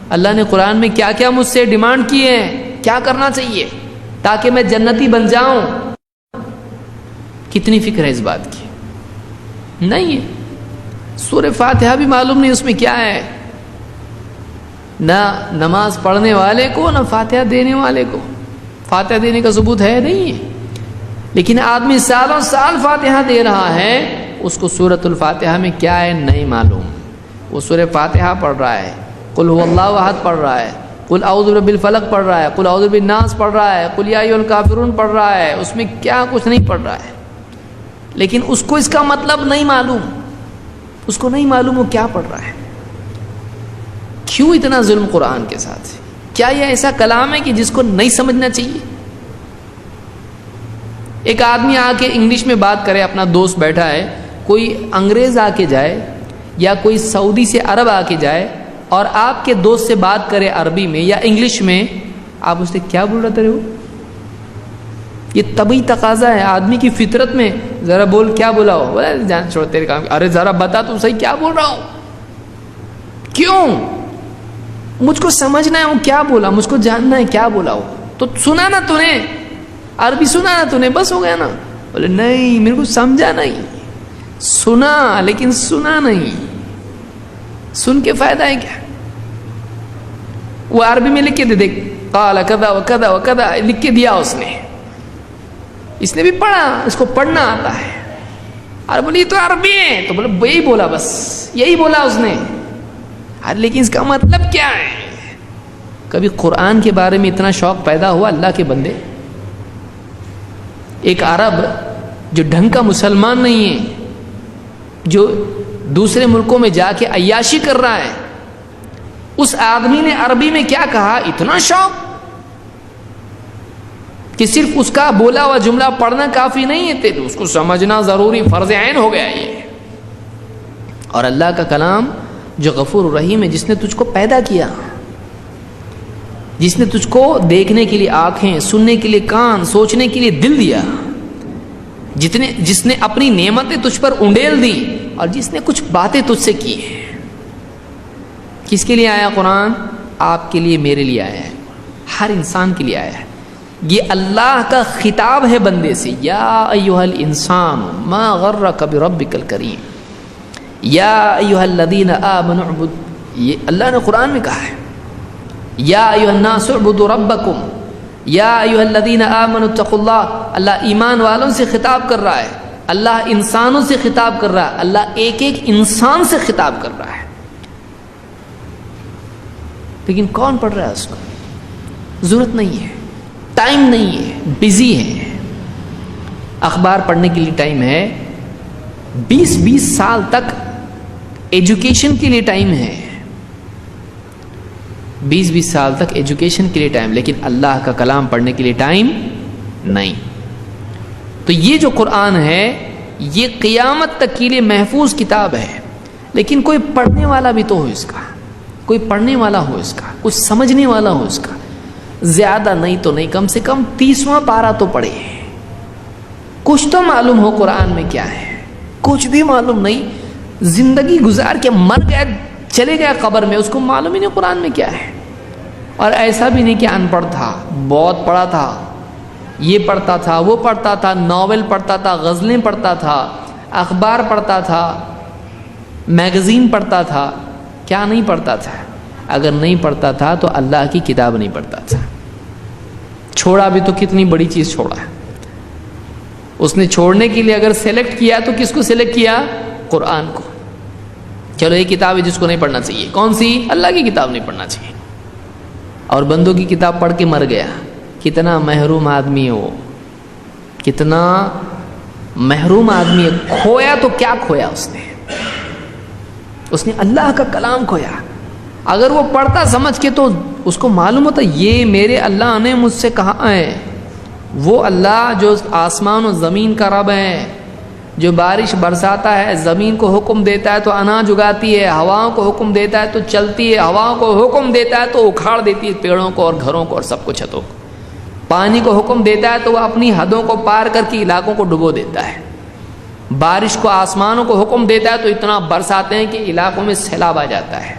اللہ نے قرآن میں کیا کیا مجھ سے ڈیمانڈ کی ہے، کیا کرنا چاہیے تاکہ میں جنتی بن جاؤں؟ کتنی فکر ہے اس بات کی؟ نہیں ہے۔ سورہ فاتحہ بھی معلوم نہیں اس میں کیا ہے، نہ نماز پڑھنے والے کو نہ فاتحہ دینے والے کو، فاتحہ دینے کا ثبوت ہے نہیں ہے، لیکن آدمی سالوں سال فاتحہ دے رہا ہے، اس کو سورۃ الفاتحہ میں کیا ہے نہیں معلوم۔ وہ سورہ فاتحہ پڑھ رہا ہے، قل هو اللہ احد پڑھ رہا ہے، قل اعوذ برب الفلق پڑھ رہا ہے، قل اعوذ بالناس پڑھ رہا ہے، قل یا ایھا الکافرون پڑھ رہا ہے، اس میں کیا کچھ نہیں پڑھ رہا ہے، لیکن اس کو اس کا مطلب نہیں معلوم، اس کو نہیں معلوم وہ کیا پڑھ رہا ہے۔ کیوں اتنا ظلم قرآن کے ساتھ؟ کیا یہ ایسا کلام ہے کہ جس کو نہیں سمجھنا چاہیے؟ ایک آدمی آ کے انگلش میں بات کرے، اپنا دوست بیٹھا ہے، کوئی انگریز آ کے جائے یا کوئی سعودی سے عرب آ کے جائے اور آپ کے دوست سے بات کرے عربی میں یا انگلش میں، آپ اس سے کیا بول رہے ہو؟ یہ طبعی تقاضا ہے آدمی کی فطرت میں، ذرا بول کیا بولا ہو، بولے جان چھوڑ تیرے کام، ارے ذرا بتا تو صحیح کیا بول رہا ہوں۔ کیوں؟ مجھ کو سمجھنا ہے وہ کیا بولا، مجھ کو جاننا ہے کیا بولا ہو۔ تو سنا نا تو نے عربی، سنا نا تو نے، بس ہو گیا نا۔ بولے نہیں میرے کو سمجھا نہیں، سنا لیکن سنا نہیں، سن کے فائدہ ہے کیا؟ وہ عربی میں لکھ کے دے، دیکھ قال کذا وکذا وکذا لکھ کے دیا اس نے بھی پڑھا، اس کو پڑھنا آتا ہے، اور بولی تو عربی ہے، تو بولے یہی بولا، بس یہی بولا اس نے، لیکن اس کا مطلب کیا ہے؟ کبھی قرآن کے بارے میں اتنا شوق پیدا ہوا اللہ کے بندے؟ ایک عرب جو ڈھنگ کا مسلمان نہیں ہے، جو دوسرے ملکوں میں جا کے عیاشی کر رہا ہے، اس آدمی نے عربی میں کیا کہا؟ اتنا شوق کہ صرف اس کا بولا ہوا جملہ پڑھنا کافی نہیں ہے، اس کو سمجھنا ضروری، فرض عین ہو گیا یہ۔ اور اللہ کا کلام جو غفور الرحیم ہے، جس نے تجھ کو پیدا کیا، جس نے تجھ کو دیکھنے کے لیے آنکھیں، سننے کے لیے کان، سوچنے کے لیے دل دیا، جس نے اپنی نعمتیں تجھ پر انڈیل دی، اور جس نے کچھ باتیں تجھ سے کی ہیں۔ کس کے لیے آیا قرآن؟ آپ کے لیے، میرے لیے آیا ہے، ہر انسان کے لیے آیا ہے۔ یہ اللہ کا خطاب ہے بندے سے، یا ایھا الانسان ما غرک بربک الکریم، یا ایھا الذین آمنوا اعبدوا، یہ اللہ نے قرآن میں کہا ہے، یا ایھا الناس اعبدوا ربکم، یا ایھا الذین آمنوا اتقوا اللہ۔ اللہ ایمان والوں سے خطاب کر رہا ہے، اللہ انسانوں سے خطاب کر رہا ہے، اللہ ایک ایک انسان سے خطاب کر رہا ہے، لیکن کون پڑھ رہا ہے اس کو؟ ضرورت نہیں ہے، ٹائم نہیں ہے، بزی ہے۔ اخبار پڑھنے کے لیے ٹائم ہے، 20 سال تک ایجوکیشن کے لیے ٹائم ہے، 20 سال تک ایجوکیشن کے لیے ٹائم، لیکن اللہ کا کلام پڑھنے کے لیے ٹائم نہیں۔ تو یہ جو قرآن ہے یہ قیامت تک کے لیے محفوظ کتاب ہے، لیکن کوئی پڑھنے والا بھی تو ہو اس کا، کوئی پڑھنے والا ہو اس کا، کچھ سمجھنے والا ہو اس کا، زیادہ نہیں تو نہیں، کم سے کم 30واں پارہ تو پڑھے، کچھ تو معلوم ہو قرآن میں کیا ہے۔ کچھ بھی معلوم نہیں، زندگی گزار کے مر گیا، چلے گیا قبر میں، اس کو معلوم ہی نہیں قرآن میں کیا ہے۔ اور ایسا بھی نہیں کہ ان پڑھ تھا، بہت پڑھا تھا، یہ پڑھتا تھا، وہ پڑھتا تھا، ناول پڑھتا تھا، غزلیں پڑھتا تھا، اخبار پڑھتا تھا، میگزین پڑھتا تھا، کیا نہیں پڑھتا تھا؟ اگر نہیں پڑھتا تھا تو اللہ کی کتاب نہیں پڑھتا تھا۔ چھوڑا بھی تو کتنی بڑی چیز چھوڑا ہے اس نے، چھوڑنے کے لیے اگر سلیکٹ کیا تو کس کو سلیکٹ کیا؟ قرآن کو۔ چلو یہ کتاب ہے جس کو نہیں پڑھنا چاہیے، کون سی؟ اللہ کی کتاب نہیں پڑھنا چاہیے، اور بندوں کی کتاب پڑھ کے مر گیا۔ کتنا محروم آدمی ہے وہ، کتنا محروم آدمی ہے۔ کھویا تو کیا کھویا اس نے اللہ کا کلام کھویا۔ اگر وہ پڑھتا سمجھ کے تو اس کو معلوم ہوتا یہ میرے اللہ نے مجھ سے کہا ہے، وہ اللہ جو آسمان و زمین کا رب ہے، جو بارش برساتا ہے، زمین کو حکم دیتا ہے تو اناج اگاتی ہے، ہواؤں کو حکم دیتا ہے تو چلتی ہے، ہواؤں کو حکم دیتا ہے تو اکھاڑ دیتی ہے پیڑوں کو اور گھروں کو اور سب کچھ، چھتوں کو۔ پانی کو حکم دیتا ہے تو وہ اپنی حدوں کو پار کر کے علاقوں کو ڈبو دیتا ہے۔ بارش کو، آسمانوں کو حکم دیتا ہے تو اتنا برساتے ہیں کہ علاقوں میں سیلاب آ جاتا ہے۔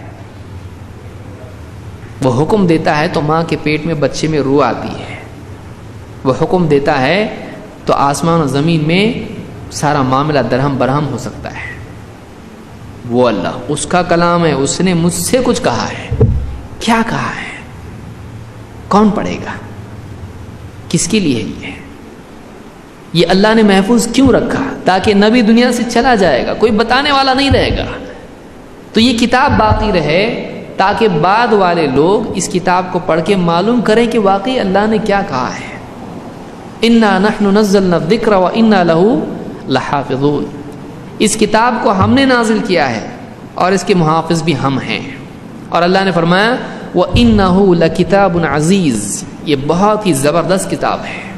وہ حکم دیتا ہے تو ماں کے پیٹ میں بچے میں روح آتی ہے، وہ حکم دیتا ہے تو آسمان و زمین میں سارا معاملہ درہم برہم ہو سکتا ہے۔ وہ اللہ، اس کا کلام ہے، اس نے مجھ سے کچھ کہا ہے۔ کیا کہا ہے؟ کون پڑھے گا؟ کس کے لیے یہ اللہ نے محفوظ کیوں رکھا؟ تاکہ نبی دنیا سے چلا جائے گا، کوئی بتانے والا نہیں رہے گا، تو یہ کتاب باقی رہے تاکہ بعد والے لوگ اس کتاب کو پڑھ کے معلوم کریں کہ واقعی اللہ نے کیا کہا ہے۔ انا نحن نزلنا الذکر وانا لہ لحافظون، اس کتاب کو ہم نے نازل کیا ہے اور اس کے محافظ بھی ہم ہیں۔ اور اللہ نے فرمایا وَإِنَّهُ لَكِتَابٌ عَزِيزٌ، یہ بہت ہی زبردست کتاب ہے۔